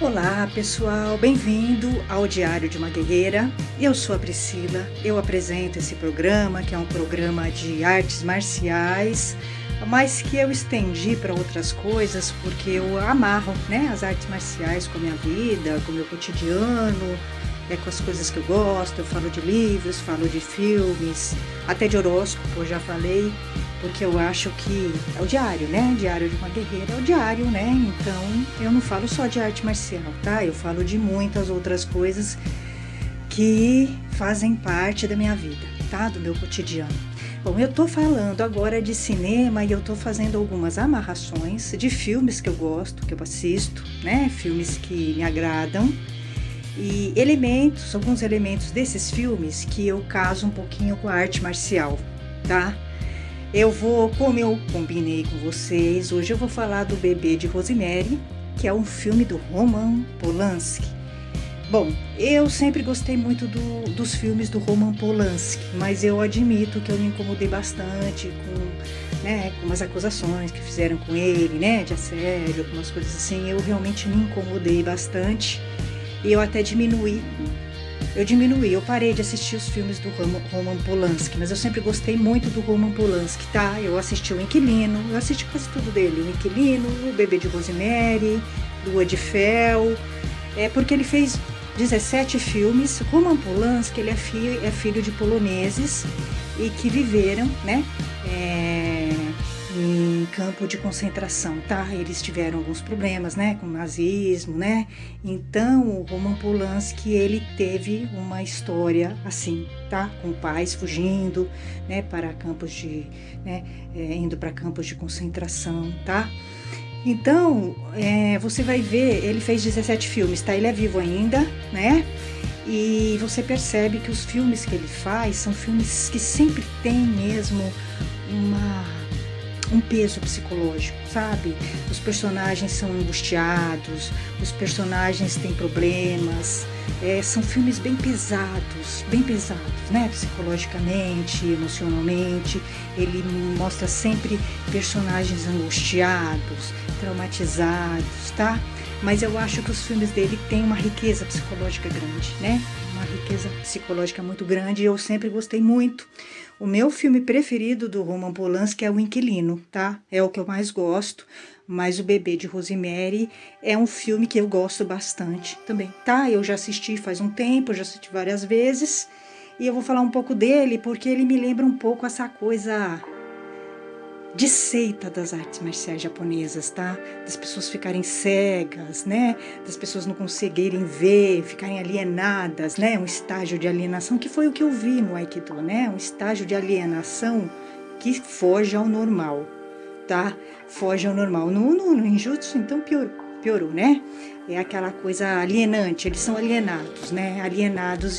Olá pessoal, bem-vindo ao Diário de uma Guerreira. Eu sou a Priscila, eu apresento esse programa que é um programa de artes marciais, mas que eu estendi para outras coisas porque eu amarro, as artes marciais com a minha vida, com o meu cotidiano, com as coisas que eu gosto. Eu falo de livros, falo de filmes, até de horóscopo, eu já falei, porque eu acho que é o diário, Diário de uma Guerreira é o diário, Então, eu não falo só de arte marcial, tá? Eu falo de muitas outras coisas que fazem parte da minha vida, tá? Do meu cotidiano. Bom, eu tô falando agora de cinema e eu tô fazendo algumas amarrações de filmes que eu gosto, que eu assisto, Filmes que me agradam. E alguns elementos desses filmes que eu caso um pouquinho com a arte marcial, tá? Como eu combinei com vocês, hoje eu vou falar do Bebê de Rosemary, que é um filme do Roman Polanski. Bom, eu sempre gostei muito dos filmes do Roman Polanski, mas eu admito que eu me incomodei bastante com umas acusações que fizeram com ele, de assédio, algumas coisas assim. Eu realmente me incomodei bastante e eu até diminuí. Eu parei de assistir os filmes do Roman Polanski, mas eu sempre gostei muito do Roman Polanski, tá? Eu assisti O Inquilino, eu assisti quase tudo dele, O Inquilino, O Bebê de Rosemary, Lua de Fel, porque ele fez 17 filmes. Roman Polanski, ele é filho de poloneses e que viveram, em campo de concentração, tá? Eles tiveram alguns problemas, com o nazismo, Então, o Roman Polanski, ele teve uma história assim, tá? Com pais fugindo, para campos de, indo para campos de concentração, tá? Então, você vai ver, ele fez 17 filmes, tá? Ele é vivo ainda, E você percebe que os filmes que ele faz são filmes que sempre tem mesmo um peso psicológico, sabe? Os personagens são angustiados, os personagens têm problemas, são filmes bem pesados, psicologicamente, emocionalmente. Ele mostra sempre personagens angustiados, traumatizados, tá? Mas eu acho que os filmes dele têm uma riqueza psicológica grande, Uma riqueza psicológica muito grande e eu sempre gostei muito. O meu filme preferido do Roman Polanski é O Inquilino, tá? É o que eu mais gosto, mas O Bebê de Rosemary é um filme que eu gosto bastante também, tá? Eu já assisti faz um tempo, já assisti várias vezes e eu vou falar um pouco dele porque ele me lembra um pouco essa coisa de seita das artes marciais japonesas, tá? Das pessoas ficarem cegas, Das pessoas não conseguirem ver, ficarem alienadas, Um estágio de alienação, que foi o que eu vi no Aikido, Um estágio de alienação que foge ao normal, tá? Foge ao normal. No Ninjutsu, então, piorou, É aquela coisa alienante, eles são alienados, Alienados.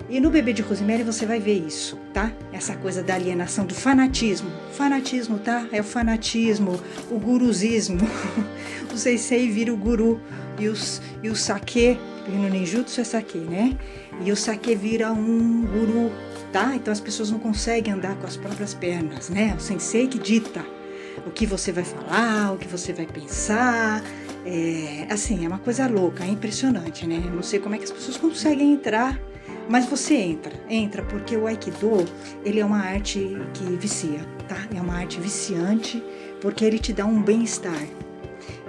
E no Bebê de Rosemary você vai ver isso, tá? Essa coisa da alienação, do fanatismo. Fanatismo, tá? É o fanatismo, o guruzismo. O sensei vira o guru e o sake, porque no ninjutsu é sake, E o sake vira um guru, tá? Então as pessoas não conseguem andar com as próprias pernas, O sensei que dita o que você vai falar, o que você vai pensar. É uma coisa louca, é impressionante, Eu não sei como é que as pessoas conseguem entrar. Mas você entra porque o Aikido, ele é uma arte que vicia, tá? É uma arte viciante porque ele te dá um bem-estar.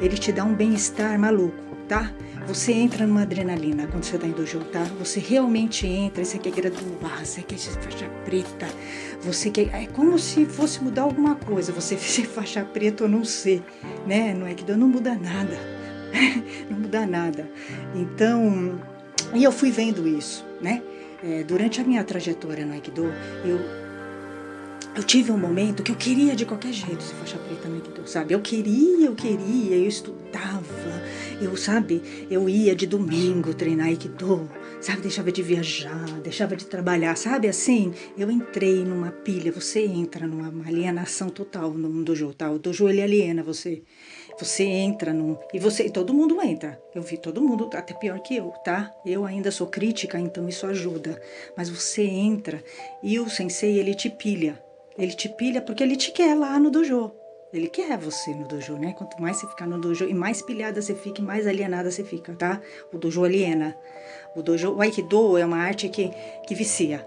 Ele te dá um bem-estar maluco, tá? Você entra numa adrenalina quando você tá em dojo, tá? Você realmente entra, você quer graduar, você quer ser faixa preta, você quer... É como se fosse mudar alguma coisa, você ser faixa preta ou não ser, No Aikido não muda nada, não muda nada. Então... E eu fui vendo isso, durante a minha trajetória no Aikido, eu tive um momento que eu queria de qualquer jeito ser faixa preta no Aikido, sabe? Eu queria, eu estudava, eu ia de domingo treinar Aikido, sabe? Deixava de viajar, deixava de trabalhar, sabe? Assim, eu entrei numa pilha, você entra numa alienação total no dojo, tá? O dojo, ele aliena você. Você entra e todo mundo entra. Eu vi todo mundo, até pior que eu, tá? Eu ainda sou crítica, então isso ajuda. Mas você entra e o sensei, ele te pilha. Ele te pilha porque ele te quer lá no dojo, Ele quer você no dojo, né? Quanto mais você ficar no dojo e mais pilhada você fica, e mais alienada você fica, tá? O dojo aliena. O Aikido é uma arte que vicia.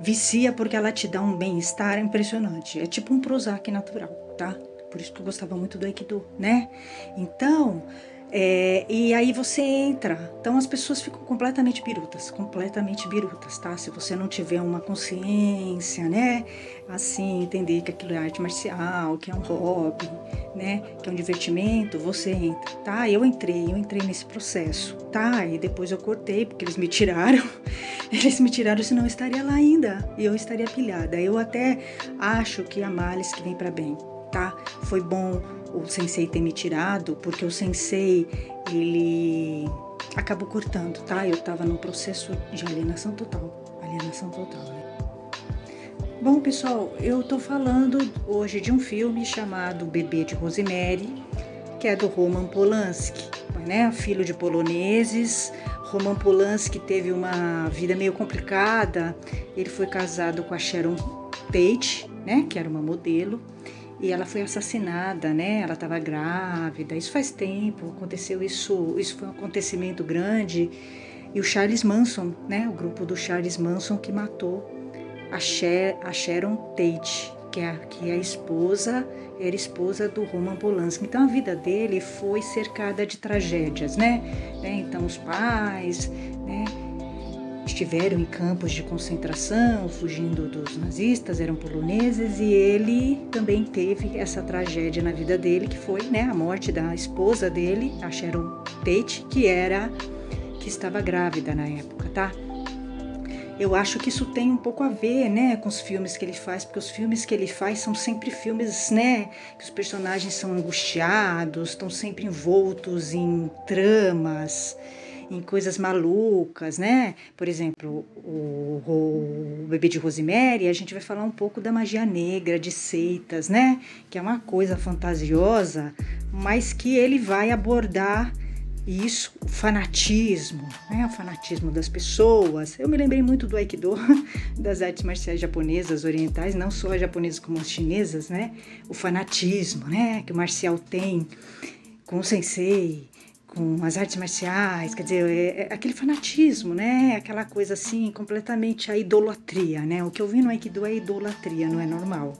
Vicia porque ela te dá um bem-estar impressionante. É tipo um Prozac natural, tá? Por isso que eu gostava muito do Aikido, né? Então, e aí você entra. Então as pessoas ficam completamente birutas, tá? Se você não tiver uma consciência, né? Assim, entender que aquilo é arte marcial, que é um hobby, né? Que é um divertimento, você entra, tá? Eu entrei nesse processo, tá? E depois eu cortei, porque eles me tiraram. Eles me tiraram, senão eu estaria lá ainda. E eu estaria pilhada. Eu até acho que há males que vem para bem, tá? Foi bom o sensei ter me tirado, porque o sensei, ele acabou cortando, tá? Eu tava num processo de alienação total, né? Bom, pessoal, eu tô falando hoje de um filme chamado Bebê de Rosemary, que é do Roman Polanski, né? Filho de poloneses. Roman Polanski teve uma vida meio complicada. Ele foi casado com a Sharon Tate, né? Que era uma modelo. E ela foi assassinada, né? Ela estava grávida. Isso faz tempo, aconteceu isso. Isso foi um acontecimento grande. E o Charles Manson, né? O grupo do Charles Manson que matou a Sharon Tate, que é a esposa, era esposa do Roman Polanski. Então a vida dele foi cercada de tragédias, né? Então os pais, né, estiveram em campos de concentração, fugindo dos nazistas, eram poloneses, e ele também teve essa tragédia na vida dele, que foi, né, a morte da esposa dele, a Sharon Tate, que estava grávida na época, tá? Eu acho que isso tem um pouco a ver, né, com os filmes que ele faz, porque os filmes que ele faz são sempre filmes, né, que os personagens são angustiados, estão sempre envoltos em tramas, em coisas malucas, né? Por exemplo, o Bebê de Rosemary, a gente vai falar um pouco da magia negra, de seitas, né? Que é uma coisa fantasiosa, mas que ele vai abordar isso, o fanatismo, né? O fanatismo das pessoas. Eu me lembrei muito do Aikido, das artes marciais japonesas, orientais, não só as japonesas como as chinesas, né? O fanatismo, né? Que o marcial tem com o sensei, com as artes marciais, quer dizer, é aquele fanatismo, né? Aquela coisa assim, completamente a idolatria, né? O que eu vi no Aikido é idolatria, não é normal.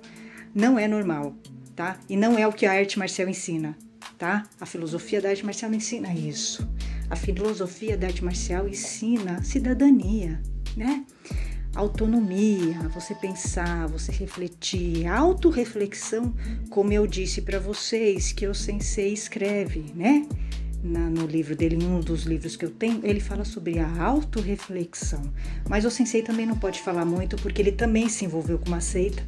Não é normal, tá? E não é o que a arte marcial ensina, tá? A filosofia da arte marcial não ensina isso. A filosofia da arte marcial ensina cidadania, né? Autonomia, você pensar, você refletir, autorreflexão, como eu disse para vocês, que o sensei escreve, né? No livro dele, em um dos livros que eu tenho, ele fala sobre a autorreflexão. Mas o sensei também não pode falar muito, porque ele também se envolveu com uma seita.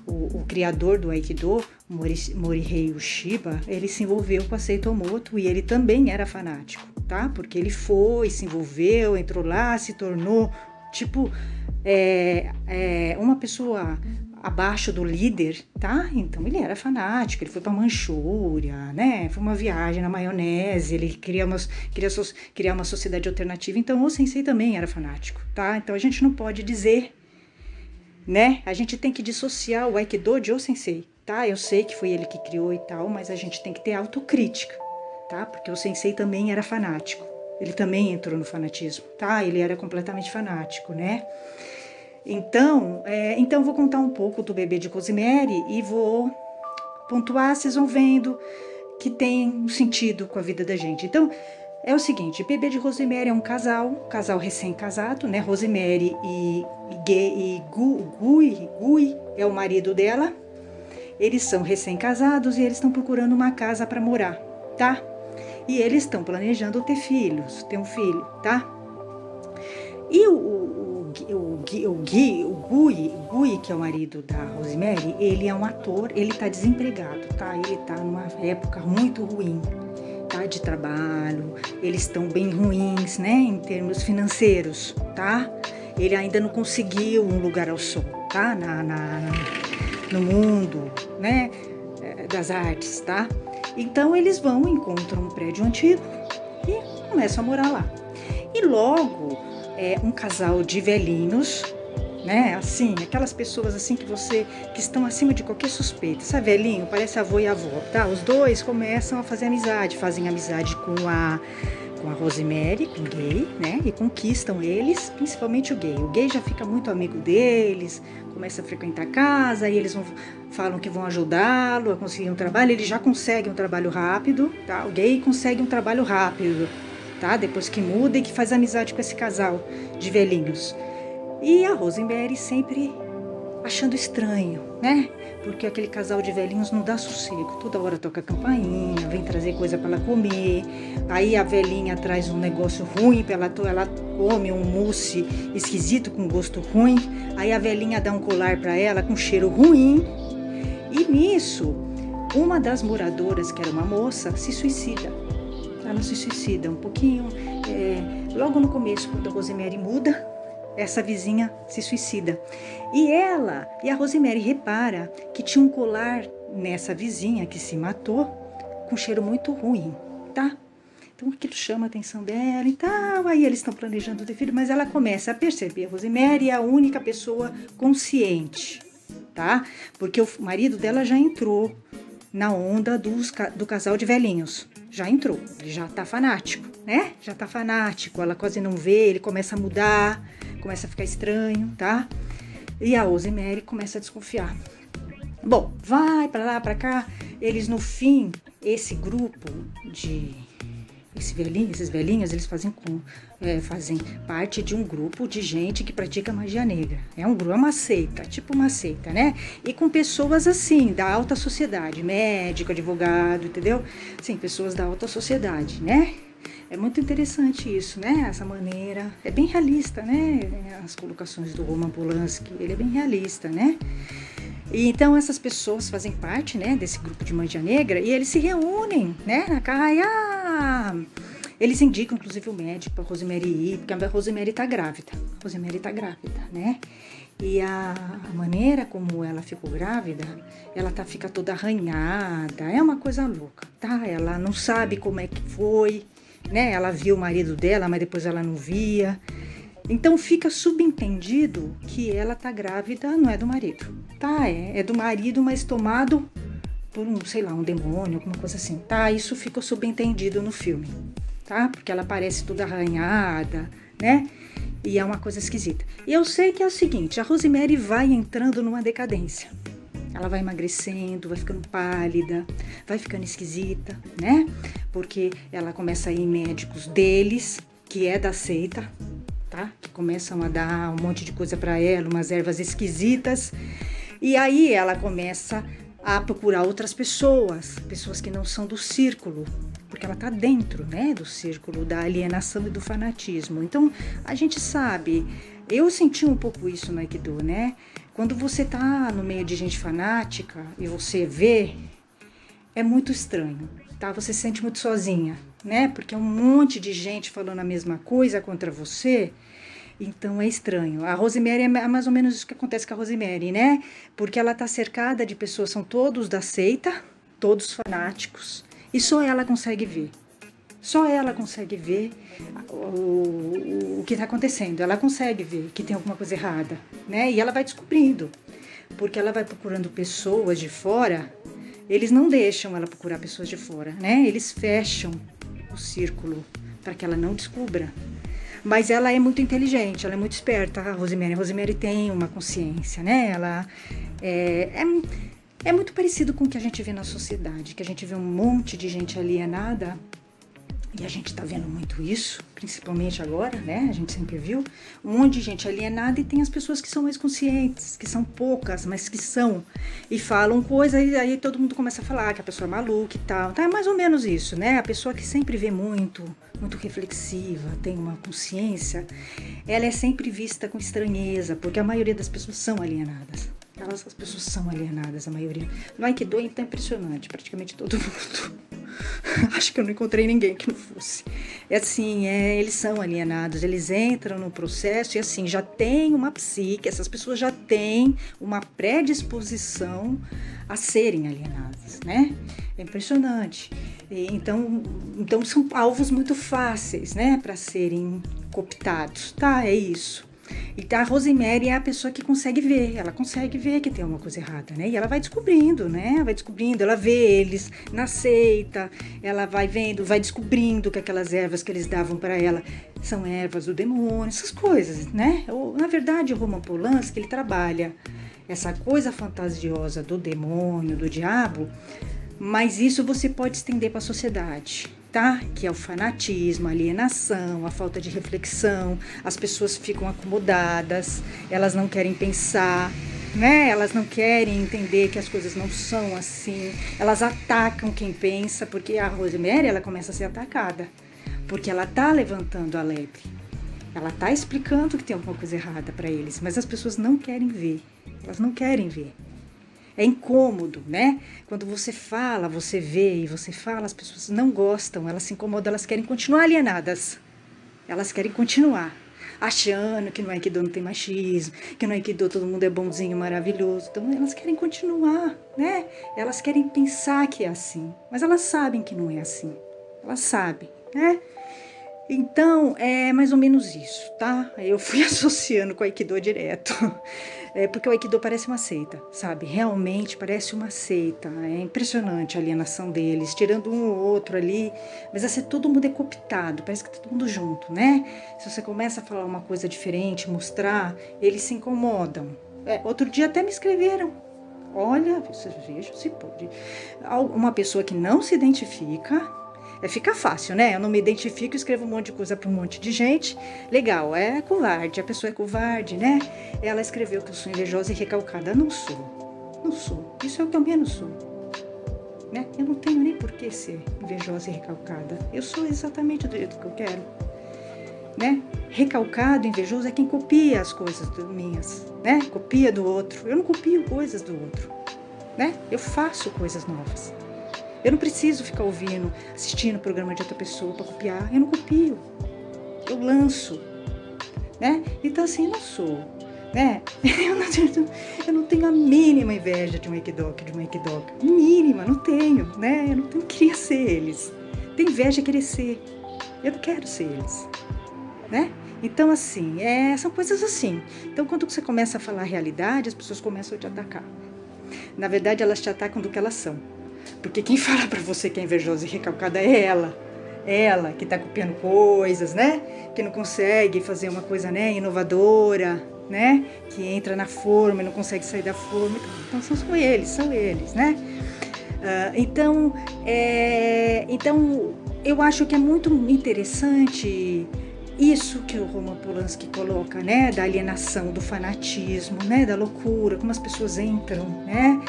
O criador do Aikido, Morihei Ueshiba, ele se envolveu com a seita Omoto e ele também era fanático, tá? Porque ele se envolveu, entrou lá, se tornou, tipo, uma pessoa abaixo do líder, tá? Então ele era fanático, ele foi pra Manchúria, né? Foi uma viagem na maionese, ele queria criar uma sociedade alternativa. Então o sensei também era fanático, tá? Então a gente não pode dizer, né? A gente tem que dissociar o Aikido de o sensei, tá? Eu sei que foi ele que criou e tal, mas a gente tem que ter autocrítica, tá? Porque o sensei também era fanático, ele também entrou no fanatismo, tá? Ele era completamente fanático, né? Então eu vou contar um pouco do Bebê de Rosemary e vou pontuar, vocês vão vendo que tem um sentido com a vida da gente. Então, é o seguinte, Bebê de Rosemary é um casal recém-casado, né? Rosemary e Gui é o marido dela. Eles são recém-casados e eles estão procurando uma casa para morar, tá? E eles estão planejando ter um filho, tá? E o Gui, que é o marido da Rosemary, ele é um ator, ele tá desempregado, tá? Ele tá numa época muito ruim, tá? De trabalho, eles estão bem ruins, né? Em termos financeiros, tá? Ele ainda não conseguiu um lugar ao sol, tá? No mundo, né? Das artes, tá? Então eles encontram um prédio antigo e começam a morar lá. E logo, um casal de velhinhos né? Assim, aquelas pessoas assim que estão acima de qualquer suspeita. Sabe, velhinho, parece avô e avó, tá? Os dois começam a fazer amizade, fazem amizade com a Rosemary, com o gay, né? E conquistam eles, principalmente o gay. O gay já fica muito amigo deles, começa a frequentar a casa, e eles falam que vão ajudá-lo a conseguir um trabalho. Ele já consegue um trabalho rápido, tá? O gay consegue um trabalho rápido, tá? Depois que muda e que faz amizade com esse casal de velhinhos. E a Rosemary sempre achando estranho, né? Porque aquele casal de velhinhos não dá sossego. Toda hora toca a campainha, vem trazer coisa para ela comer. Aí a velhinha traz um negócio ruim para ela come um mousse esquisito com gosto ruim. Aí a velhinha dá um colar para ela com cheiro ruim. E nisso, uma das moradoras, que era uma moça, se suicida. Ela se suicida um pouquinho, logo no começo, quando a Rosemary muda, essa vizinha se suicida. E a Rosemary repara que tinha um colar nessa vizinha que se matou com cheiro muito ruim, tá? Então aquilo chama a atenção dela e tal, aí eles estão planejando ter filho, mas ela começa a perceber, a Rosemary é a única pessoa consciente, tá? Porque o marido dela já entrou na onda do casal de velhinhos. Já entrou, ele já tá fanático, né? Já tá fanático, ela quase não vê, ele começa a mudar, começa a ficar estranho, tá? E a Rosemary começa a desconfiar. Bom, vai pra lá, pra cá, eles no fim, esse grupo esses velhinhos, eles fazem parte de um grupo de gente que pratica magia negra. É uma seita, tipo uma seita, né? E com pessoas assim, da alta sociedade, médico, advogado, entendeu? Sim, pessoas da alta sociedade, né? É muito interessante isso, né? Essa maneira, é bem realista, né? As colocações do Roman Polanski, ele é bem realista, né? E então essas pessoas fazem parte, né, desse grupo de magia negra e eles se reúnem, né, na casa. Eles indicam, inclusive, o médico para a Rosemary ir, porque a Rosemary tá grávida. Né? E a maneira como ela ficou grávida, ela fica toda arranhada, é uma coisa louca, tá? Ela não sabe como é que foi, né? Ela viu o marido dela, mas depois ela não via. Então fica subentendido que ela tá grávida, não é do marido, tá? É do marido, mas tomado por um demônio, alguma coisa assim, tá? Isso fica subentendido no filme, tá? Porque ela parece toda arranhada, né? E é uma coisa esquisita. E eu sei que é o seguinte, a Rosemary vai entrando numa decadência. Ela vai emagrecendo, vai ficando pálida, vai ficando esquisita, né? Porque ela começa a ir em médicos deles, que é da seita, tá? Que começam a dar um monte de coisa para ela, umas ervas esquisitas. E aí ela começa a procurar outras pessoas que não são do círculo, porque ela tá dentro, né, do círculo da alienação e do fanatismo. Então, a gente sabe, eu senti um pouco isso no Aikido, né? Quando você tá no meio de gente fanática e você vê, é muito estranho, tá? Você se sente muito sozinha, né? Porque é um monte de gente falando a mesma coisa contra você. Então é estranho. A Rosemary é mais ou menos isso que acontece com a Rosemary, né? Porque ela tá cercada de pessoas, são todos da seita, todos fanáticos, e só ela consegue ver. Só ela consegue ver o que está acontecendo. Ela consegue ver que tem alguma coisa errada, né? E ela vai descobrindo, porque ela vai procurando pessoas de fora. Eles não deixam ela procurar pessoas de fora, né? Eles fecham o círculo para que ela não descubra. Mas ela é muito inteligente, ela é muito esperta, a Rosemary. A Rosemary tem uma consciência, né? Ela é muito parecido com o que a gente vê na sociedade, que a gente vê um monte de gente alienada, e a gente está vendo muito isso, principalmente agora, né? A gente sempre viu um monte de gente alienada, e tem as pessoas que são mais conscientes, que são poucas, mas que são, e falam coisa, e aí todo mundo começa a falar que a pessoa é maluca e tal. Então é mais ou menos isso, né? A pessoa que sempre vê muito reflexiva, tem uma consciência, ela é sempre vista com estranheza, porque a maioria das pessoas são alienadas. As pessoas são alienadas, a maioria. No Aikido é tão impressionante, praticamente todo mundo. Acho que eu não encontrei ninguém que não fosse. É assim, eles são alienados, eles entram no processo e assim, já tem uma psique, essas pessoas já têm uma predisposição a serem alienadas, né? É impressionante. Então são alvos muito fáceis, né, para serem cooptados, tá? É isso. E a Rosemary é a pessoa que consegue ver, ela consegue ver que tem uma coisa errada, né? E ela vai descobrindo, né? Vai descobrindo, ela vê eles na seita, ela vai vendo, vai descobrindo que aquelas ervas que eles davam para ela são ervas do demônio, essas coisas, né? Na verdade, o Roman Polanski, ele trabalha essa coisa fantasiosa do demônio, do diabo, mas isso você pode estender para a sociedade, tá? Que é o fanatismo, a alienação, a falta de reflexão, as pessoas ficam acomodadas, elas não querem pensar, né? Elas não querem entender que as coisas não são assim, elas atacam quem pensa, porque a Rosemary, ela começa a ser atacada, porque ela tá levantando a lebre, ela tá explicando que tem alguma coisa errada para eles, mas as pessoas não querem ver, elas não querem ver. É incômodo, né? Quando você fala, você vê e você fala, as pessoas não gostam, elas se incomodam, elas querem continuar alienadas. Elas querem continuar achando que no Aikido não tem machismo, que no Aikido todo mundo é bonzinho, maravilhoso. Então elas querem continuar, né? Elas querem pensar que é assim, mas elas sabem que não é assim. Elas sabem, né? Então, é mais ou menos isso, tá? Eu fui associando com o Aikido direto. Porque o Aikido parece uma seita, sabe? Realmente parece uma seita. É impressionante a alienação deles, tirando um ou outro ali. Mas assim, todo mundo é cooptado, parece que tá todo mundo junto, né? Se você começa a falar uma coisa diferente, mostrar, eles se incomodam. Outro dia até me escreveram. Olha, vocês vejam se pode. Uma pessoa que não se identifica... Fica fácil, né? Eu não me identifico, escrevo um monte de coisa para um monte de gente. Legal, é covarde, a pessoa é covarde, né? Ela escreveu que eu sou invejosa e recalcada. Não sou, não sou. Isso é o que eu menos sou, né? Eu não tenho nem por que ser invejosa e recalcada. Eu sou exatamente do jeito que eu quero, né? Recalcado, invejoso é quem copia as coisas minhas, né? Copia do outro. Eu não copio coisas do outro, né? Eu faço coisas novas. Eu não preciso ficar ouvindo, assistindo o programa de outra pessoa para copiar. Eu não copio. Eu lanço, né? Então assim, eu não sou, né? Eu não tenho a mínima inveja de um Aikidoka, Mínima, não tenho, né? Eu não queria ser eles. Tenho inveja de querer ser. Eu não quero ser eles, né? Então assim, são coisas assim. Então quando você começa a falar a realidade, as pessoas começam a te atacar. Na verdade, elas te atacam do que elas são. Porque quem fala pra você que é invejosa e recalcada é ela. Ela que tá copiando coisas, né? Que não consegue fazer uma coisa, né, inovadora, né? Que entra na forma e não consegue sair da forma. Então são eles, né? Então, eu acho que é muito interessante isso que o Roman Polanski coloca, né? Da alienação, do fanatismo, né? Da loucura, como as pessoas entram, né?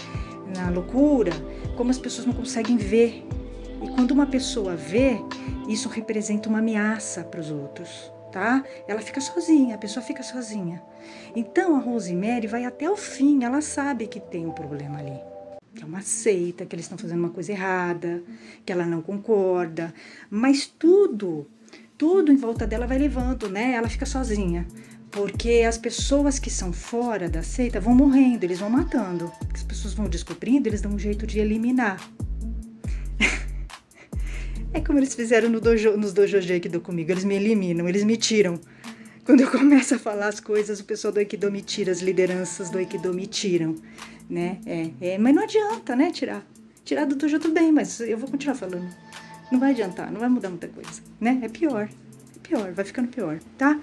Na loucura, como as pessoas não conseguem ver. E quando uma pessoa vê, isso representa uma ameaça para os outros, tá? Ela fica sozinha, a pessoa fica sozinha. Então a Rosemary vai até o fim, ela sabe que tem um problema ali. Que é uma seita, que eles estão fazendo uma coisa errada, que ela não concorda. Mas tudo em volta dela vai levando, né? Ela fica sozinha. Porque as pessoas que são fora da seita vão morrendo, eles vão matando. As pessoas vão descobrindo, eles dão um jeito de eliminar. É como eles fizeram nos dojos de Aikido comigo, eles me eliminam, eles me tiram. Quando eu começo a falar as coisas, o pessoal do Aikido me tira, as lideranças do Aikido me tiram, né? Mas não adianta, né, tirar. Tirar do dojo tudo bem, mas eu vou continuar falando. Não vai adiantar, não vai mudar muita coisa, né? É pior, vai ficando pior, tá?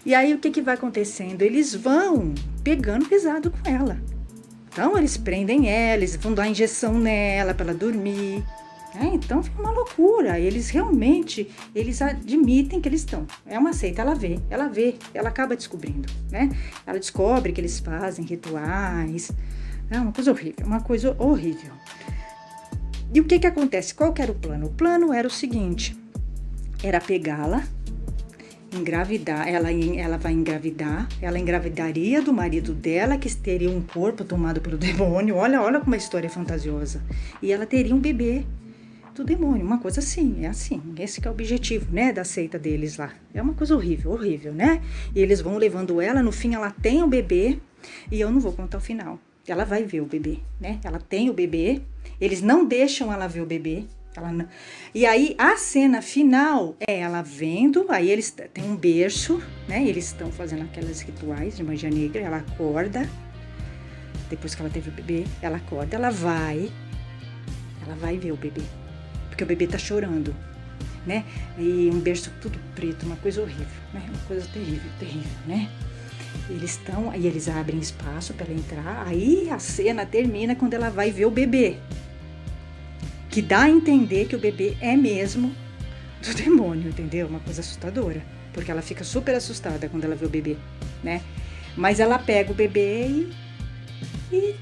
E aí o que vai acontecendo? Eles vão pegando pesado com ela. Então eles prendem ela, eles vão dar injeção nela para ela dormir. Então fica uma loucura. Eles realmente, eles admitem que eles estão. É uma seita, ela vê, ela acaba descobrindo, né? Ela descobre que eles fazem rituais. É uma coisa horrível. E o que acontece? Qual que era o plano? O plano era o seguinte, era pegá-la, engravidar, ela vai engravidar, ela engravidaria do marido dela, que teria um corpo tomado pelo demônio, olha como a história é fantasiosa, e ela teria um bebê do demônio, uma coisa assim, esse que é o objetivo, né, da seita deles lá, é uma coisa horrível, né, e eles vão levando ela, no fim ela tem o bebê, e eu não vou contar o final, ela vai ver o bebê, né, ela tem o bebê, eles não deixam ela ver o bebê, Ela não... E aí, a cena final é ela vendo, aí eles têm um berço, né? Eles estão fazendo aqueles rituais de magia negra, ela acorda, depois que ela teve o bebê, ela acorda, ela vai ver o bebê, porque o bebê tá chorando, né? E um berço tudo preto, uma coisa horrível, né? Uma coisa terrível, terrível, né? Aí eles abrem espaço para ela entrar, aí a cena termina quando ela vai ver o bebê, que dá a entender que o bebê é mesmo do demônio, entendeu? Uma coisa assustadora, porque ela fica super assustada quando ela vê o bebê, né? Mas ela pega o bebê e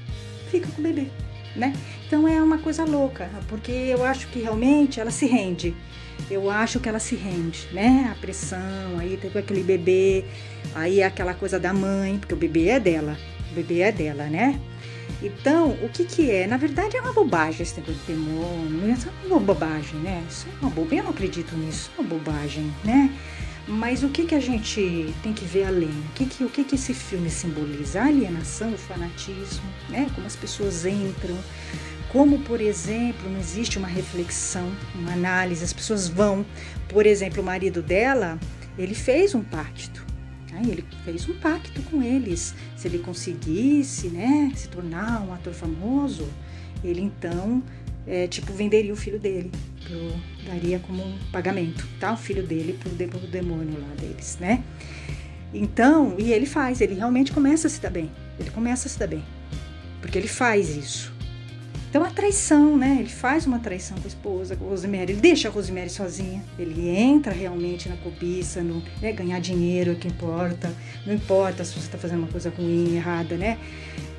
fica com o bebê, né? Então é uma coisa louca, porque eu acho que realmente ela se rende. Eu acho que ela se rende, né? A pressão, aí teve aquele bebê, aí aquela coisa da mãe, porque o bebê é dela, né? Então, o que é? Na verdade é uma bobagem esse negócio de demônio, isso é uma bobagem, né? Isso é uma bobagem, eu não acredito nisso, é uma bobagem, né? Mas o que a gente tem que ver além? O que esse filme simboliza? A alienação, o fanatismo, né? Como as pessoas entram, como, por exemplo, não existe uma reflexão, uma análise, as pessoas vão, por exemplo, o marido dela, ele fez um pacto, né? Ele fez um pacto com eles, se ele conseguisse, né, se tornar um ator famoso, ele então, venderia o filho dele, daria como um pagamento, tá? O filho dele pro demônio lá deles, né? Então, e ele realmente começa a se dar bem, porque ele faz isso. Então, a traição, né? Ele faz uma traição com a esposa, com a Rosemary. Ele deixa a Rosemary sozinha. Ele entra realmente na cobiça, ganhar dinheiro é o que importa. Não importa se você está fazendo uma coisa ruim, errada, né?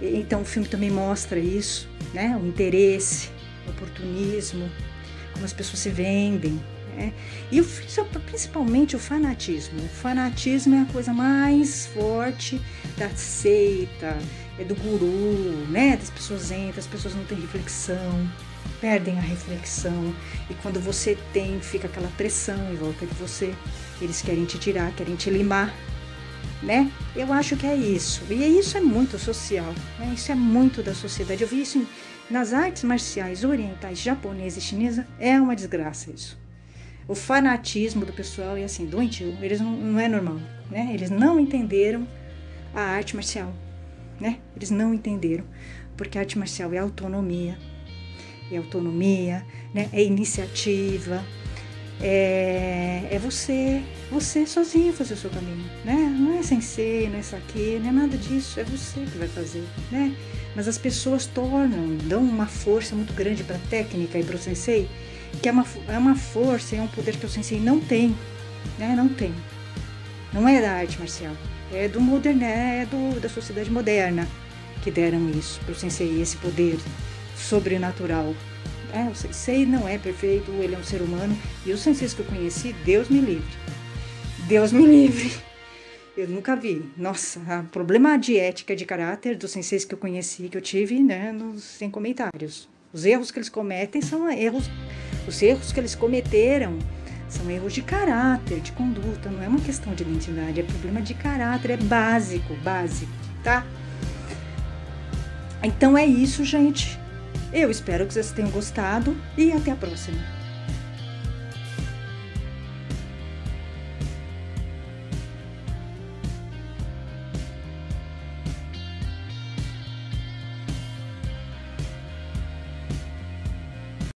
Então, o filme também mostra isso, né? O interesse, o oportunismo, como as pessoas se vendem, né? E principalmente o fanatismo. O fanatismo é a coisa mais forte da seita, do guru, né? As pessoas entram, as pessoas não têm reflexão, perdem a reflexão, e quando você fica aquela pressão em volta de você, eles querem te tirar, querem te limar, né? Eu acho que é isso, e isso é muito social, né? Isso é muito da sociedade. Eu vi isso nas artes marciais orientais, japonesa e chinesa, é uma desgraça isso. O fanatismo do pessoal é assim, doentio, eles não é normal, né? Eles não entenderam a arte marcial, né? Eles não entenderam, porque a arte marcial é autonomia, né? É iniciativa, é você sozinho fazer o seu caminho, né? Não é sensei, não é saque, não é nada disso, é você que vai fazer, né? Mas as pessoas dão uma força muito grande para a técnica e para o sensei, que é uma força, é um poder que o sensei não tem, né? Não é da arte marcial. É do moderno, da sociedade moderna que deram isso para o sensei, esse poder sobrenatural. O sensei não é perfeito, ele é um ser humano, e os senseis que eu conheci, Deus me livre, eu nunca vi. Nossa, o problema de ética, de caráter dos senseis que eu conheci, que eu tive, né, sem comentários. Os erros que eles cometem são erros, os erros que eles cometeram são erros de caráter, de conduta, não é uma questão de identidade, é problema de caráter, é básico, tá? Então é isso, gente. Eu espero que vocês tenham gostado e até a próxima.